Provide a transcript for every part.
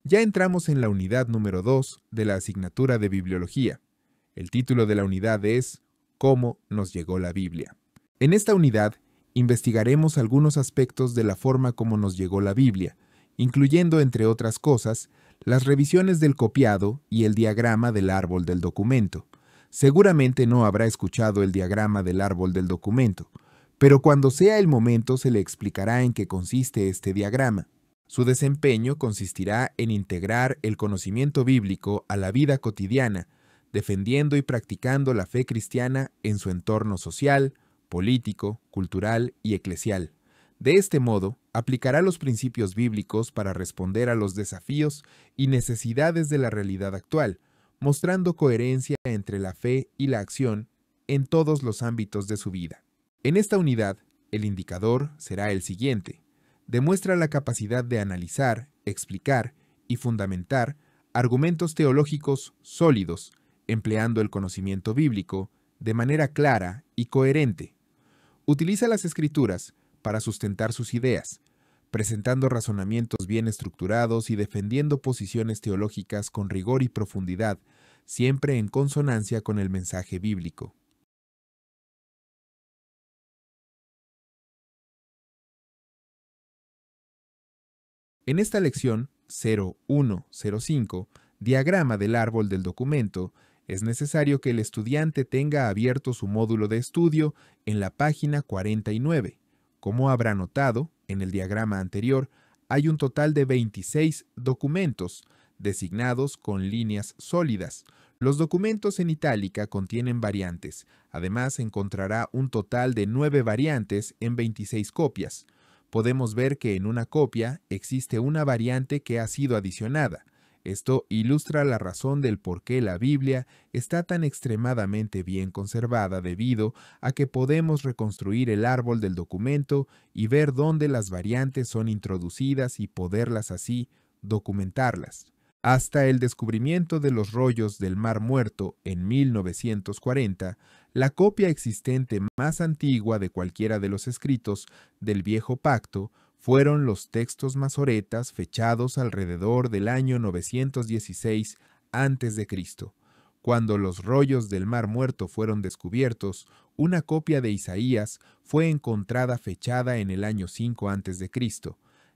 Ya entramos en la unidad número 2 de la asignatura de Bibliología. El título de la unidad es ¿Cómo nos llegó la Biblia? En esta unidad investigaremos algunos aspectos de la forma como nos llegó la Biblia, incluyendo, entre otras cosas, las revisiones del copiado y el diagrama del árbol del documento. Seguramente no habrá escuchado el diagrama del árbol del documento, pero cuando sea el momento se le explicará en qué consiste este diagrama. Su desempeño consistirá en integrar el conocimiento bíblico a la vida cotidiana, defendiendo y practicando la fe cristiana en su entorno social, político, cultural y eclesial. De este modo, aplicará los principios bíblicos para responder a los desafíos y necesidades de la realidad actual, mostrando coherencia entre la fe y la acción en todos los ámbitos de su vida. En esta unidad, el indicador será el siguiente. Demuestra la capacidad de analizar, explicar y fundamentar argumentos teológicos sólidos, empleando el conocimiento bíblico de manera clara y coherente. Utiliza las Escrituras para sustentar sus ideas, presentando razonamientos bien estructurados y defendiendo posiciones teológicas con rigor y profundidad, siempre en consonancia con el mensaje bíblico. En esta lección 0105, diagrama del árbol del documento, es necesario que el estudiante tenga abierto su módulo de estudio en la página 49. Como habrá notado, en el diagrama anterior hay un total de 26 documentos, designados con líneas sólidas. Los documentos en itálica contienen variantes. Además, encontrará un total de 9 variantes en 26 copias. Podemos ver que en una copia existe una variante que ha sido adicionada. Esto ilustra la razón del por qué la Biblia está tan extremadamente bien conservada debido a que podemos reconstruir el árbol del documento y ver dónde las variantes son introducidas y poderlas así documentarlas. Hasta el descubrimiento de los rollos del Mar Muerto en 1940, la copia existente más antigua de cualquiera de los escritos del Viejo Pacto fueron los textos masoretas fechados alrededor del año 916 a.C. Cuando los rollos del Mar Muerto fueron descubiertos, una copia de Isaías fue encontrada fechada en el año 5 a.C.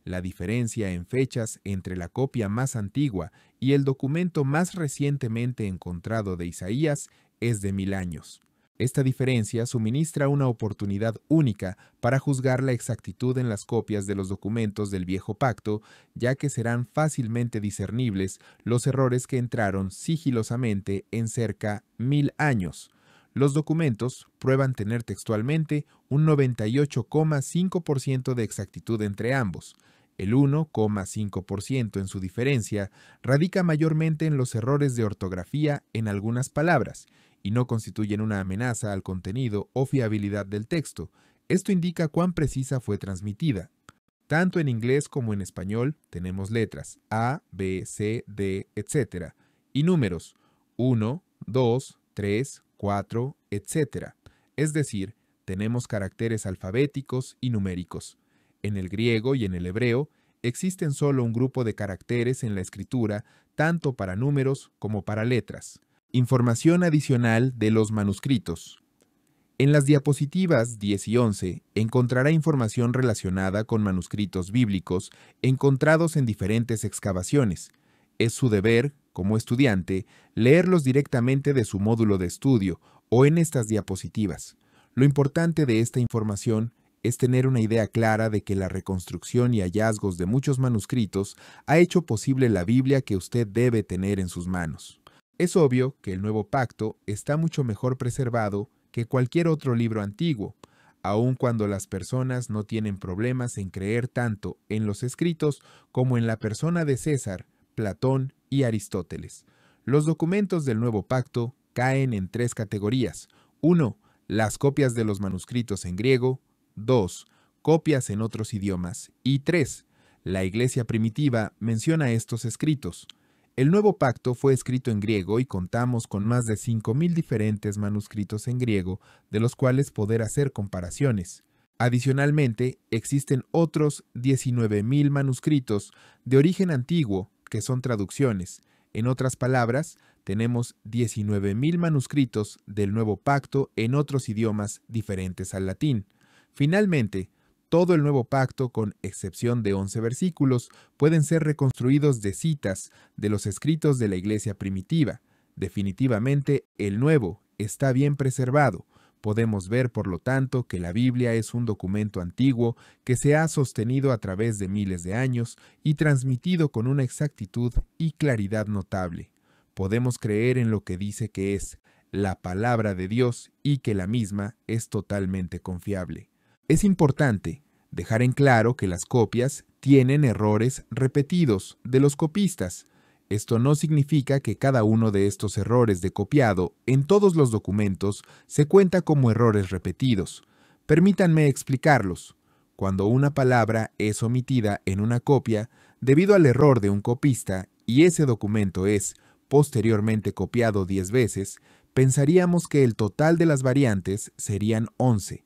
La diferencia en fechas entre la copia más antigua y el documento más recientemente encontrado de Isaías es de 1000 años. Esta diferencia suministra una oportunidad única para juzgar la exactitud en las copias de los documentos del Viejo Pacto, ya que serán fácilmente discernibles los errores que entraron sigilosamente en cerca 1000 años. Los documentos prueban tener textualmente un 98,5% de exactitud entre ambos. El 1,5% en su diferencia radica mayormente en los errores de ortografía en algunas palabras, y no constituyen una amenaza al contenido o fiabilidad del texto. Esto indica cuán precisa fue transmitida. Tanto en inglés como en español tenemos letras A, B, C, D, etc. y números 1, 2, 3, 4, etc. Es decir, tenemos caracteres alfabéticos y numéricos. En el griego y en el hebreo existen solo un grupo de caracteres en la escritura, tanto para números como para letras. Información adicional de los manuscritos. En las diapositivas 10 y 11 encontrará información relacionada con manuscritos bíblicos encontrados en diferentes excavaciones. Es su deber, como estudiante, leerlos directamente de su módulo de estudio o en estas diapositivas. Lo importante de esta información es tener una idea clara de que la reconstrucción y hallazgos de muchos manuscritos ha hecho posible la Biblia que usted debe tener en sus manos. Es obvio que el Nuevo Pacto está mucho mejor preservado que cualquier otro libro antiguo, aun cuando las personas no tienen problemas en creer tanto en los escritos como en la persona de César, Platón y Aristóteles. Los documentos del Nuevo Pacto caen en 3 categorías. 1. Las copias de los manuscritos en griego. 2. Copias en otros idiomas. Y 3. La Iglesia primitiva menciona estos escritos. El Nuevo Pacto fue escrito en griego y contamos con más de 5000 diferentes manuscritos en griego, de los cuales poder hacer comparaciones. Adicionalmente, existen otros 19.000 manuscritos de origen antiguo que son traducciones. En otras palabras, tenemos 19.000 manuscritos del Nuevo Pacto en otros idiomas diferentes al latín. Finalmente, todo el Nuevo Pacto, con excepción de 11 versículos, pueden ser reconstruidos de citas de los escritos de la Iglesia primitiva. Definitivamente, el Nuevo está bien preservado. Podemos ver, por lo tanto, que la Biblia es un documento antiguo que se ha sostenido a través de miles de años y transmitido con una exactitud y claridad notable. Podemos creer en lo que dice que es la palabra de Dios y que la misma es totalmente confiable. Es importante dejar en claro que las copias tienen errores repetidos de los copistas. Esto no significa que cada uno de estos errores de copiado en todos los documentos se cuenta como errores repetidos. Permítanme explicarlos. Cuando una palabra es omitida en una copia debido al error de un copista y ese documento es posteriormente copiado 10 veces, pensaríamos que el total de las variantes serían 11,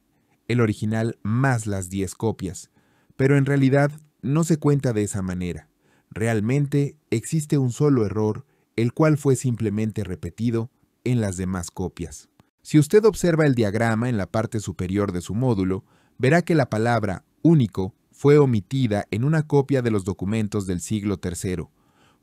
el original más las 10 copias, pero en realidad no se cuenta de esa manera. Realmente existe un solo error, el cual fue simplemente repetido en las demás copias. Si usted observa el diagrama en la parte superior de su módulo, verá que la palabra único fue omitida en una copia de los documentos del siglo III.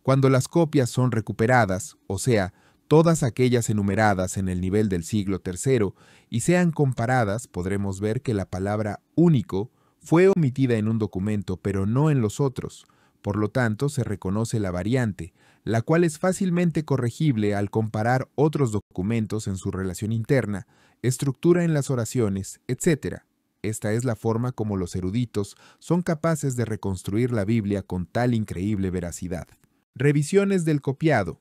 Cuando las copias son recuperadas, o sea, todas aquellas enumeradas en el nivel del siglo III, y sean comparadas, podremos ver que la palabra único fue omitida en un documento, pero no en los otros. Por lo tanto, se reconoce la variante, la cual es fácilmente corregible al comparar otros documentos en su relación interna, estructura en las oraciones, etc. Esta es la forma como los eruditos son capaces de reconstruir la Biblia con tal increíble veracidad. Revisiones del copiado.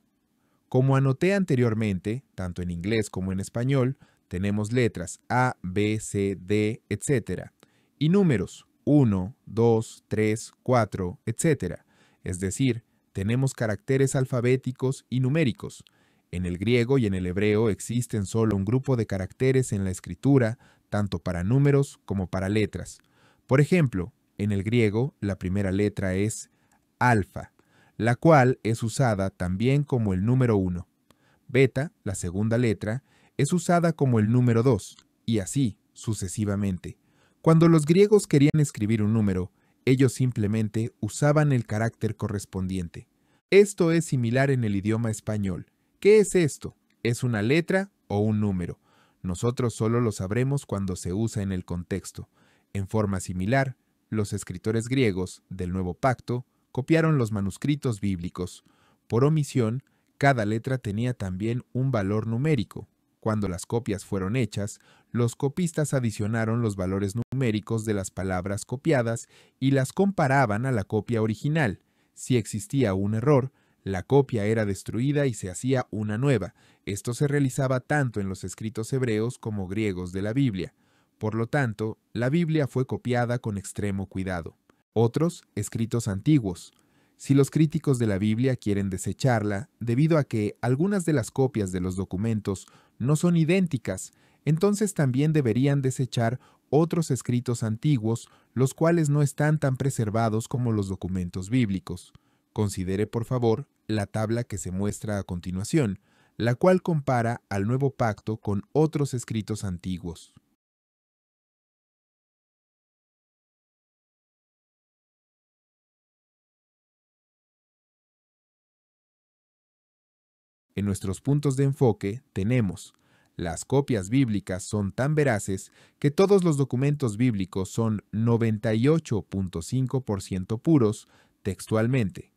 Como anoté anteriormente, tanto en inglés como en español, tenemos letras A, B, C, D, etc. y números 1, 2, 3, 4, etc. Es decir, tenemos caracteres alfabéticos y numéricos. En el griego y en el hebreo existen solo un grupo de caracteres en la escritura, tanto para números como para letras. Por ejemplo, en el griego la primera letra es alfa, la cual es usada también como el número 1. Beta, la segunda letra, es usada como el número 2, y así sucesivamente. Cuando los griegos querían escribir un número, ellos simplemente usaban el carácter correspondiente. Esto es similar en el idioma español. ¿Qué es esto? ¿Es una letra o un número? Nosotros solo lo sabremos cuando se usa en el contexto. En forma similar, los escritores griegos del Nuevo Pacto copiaron los manuscritos bíblicos. Por omisión, cada letra tenía también un valor numérico. Cuando las copias fueron hechas, los copistas adicionaron los valores numéricos de las palabras copiadas y las comparaban a la copia original. Si existía un error, la copia era destruida y se hacía una nueva. Esto se realizaba tanto en los escritos hebreos como griegos de la Biblia. Por lo tanto, la Biblia fue copiada con extremo cuidado. Otros, escritos antiguos. Si los críticos de la Biblia quieren desecharla, debido a que algunas de las copias de los documentos no son idénticas, entonces también deberían desechar otros escritos antiguos, los cuales no están tan preservados como los documentos bíblicos. Considere, por favor, la tabla que se muestra a continuación, la cual compara al Nuevo Pacto con otros escritos antiguos. En nuestros puntos de enfoque tenemos: las copias bíblicas son tan veraces que todos los documentos bíblicos son 98.5% puros textualmente.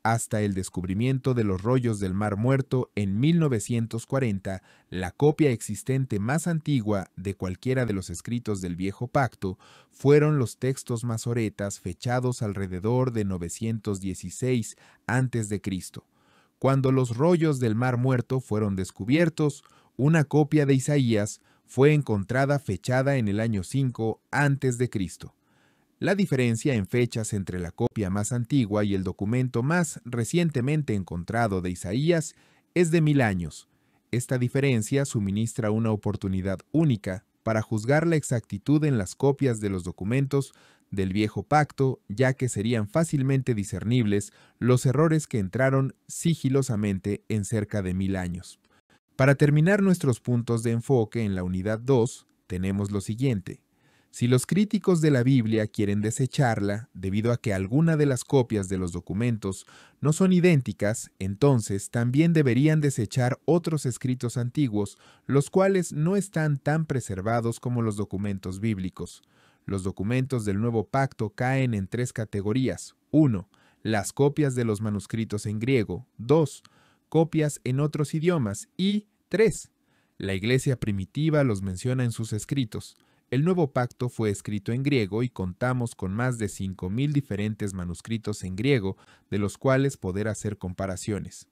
Hasta el descubrimiento de los rollos del Mar Muerto en 1940, la copia existente más antigua de cualquiera de los escritos del Viejo Pacto fueron los textos masoretas fechados alrededor de 916 a.C. Cuando los rollos del Mar Muerto fueron descubiertos, una copia de Isaías fue encontrada fechada en el año 5 a.C. La diferencia en fechas entre la copia más antigua y el documento más recientemente encontrado de Isaías es de 1000 años. Esta diferencia suministra una oportunidad única para juzgar la exactitud en las copias de los documentos del Viejo Pacto, ya que serían fácilmente discernibles los errores que entraron sigilosamente en cerca de 1000 años. Para terminar nuestros puntos de enfoque en la unidad 2, tenemos lo siguiente. Si los críticos de la Biblia quieren desecharla debido a que alguna de las copias de los documentos no son idénticas, entonces también deberían desechar otros escritos antiguos, los cuales no están tan preservados como los documentos bíblicos. Los documentos del Nuevo Pacto caen en 3 categorías. 1. Las copias de los manuscritos en griego. 2. Copias en otros idiomas. Y 3. La Iglesia primitiva los menciona en sus escritos. El Nuevo Pacto fue escrito en griego y contamos con más de 5000 diferentes manuscritos en griego, de los cuales poder hacer comparaciones.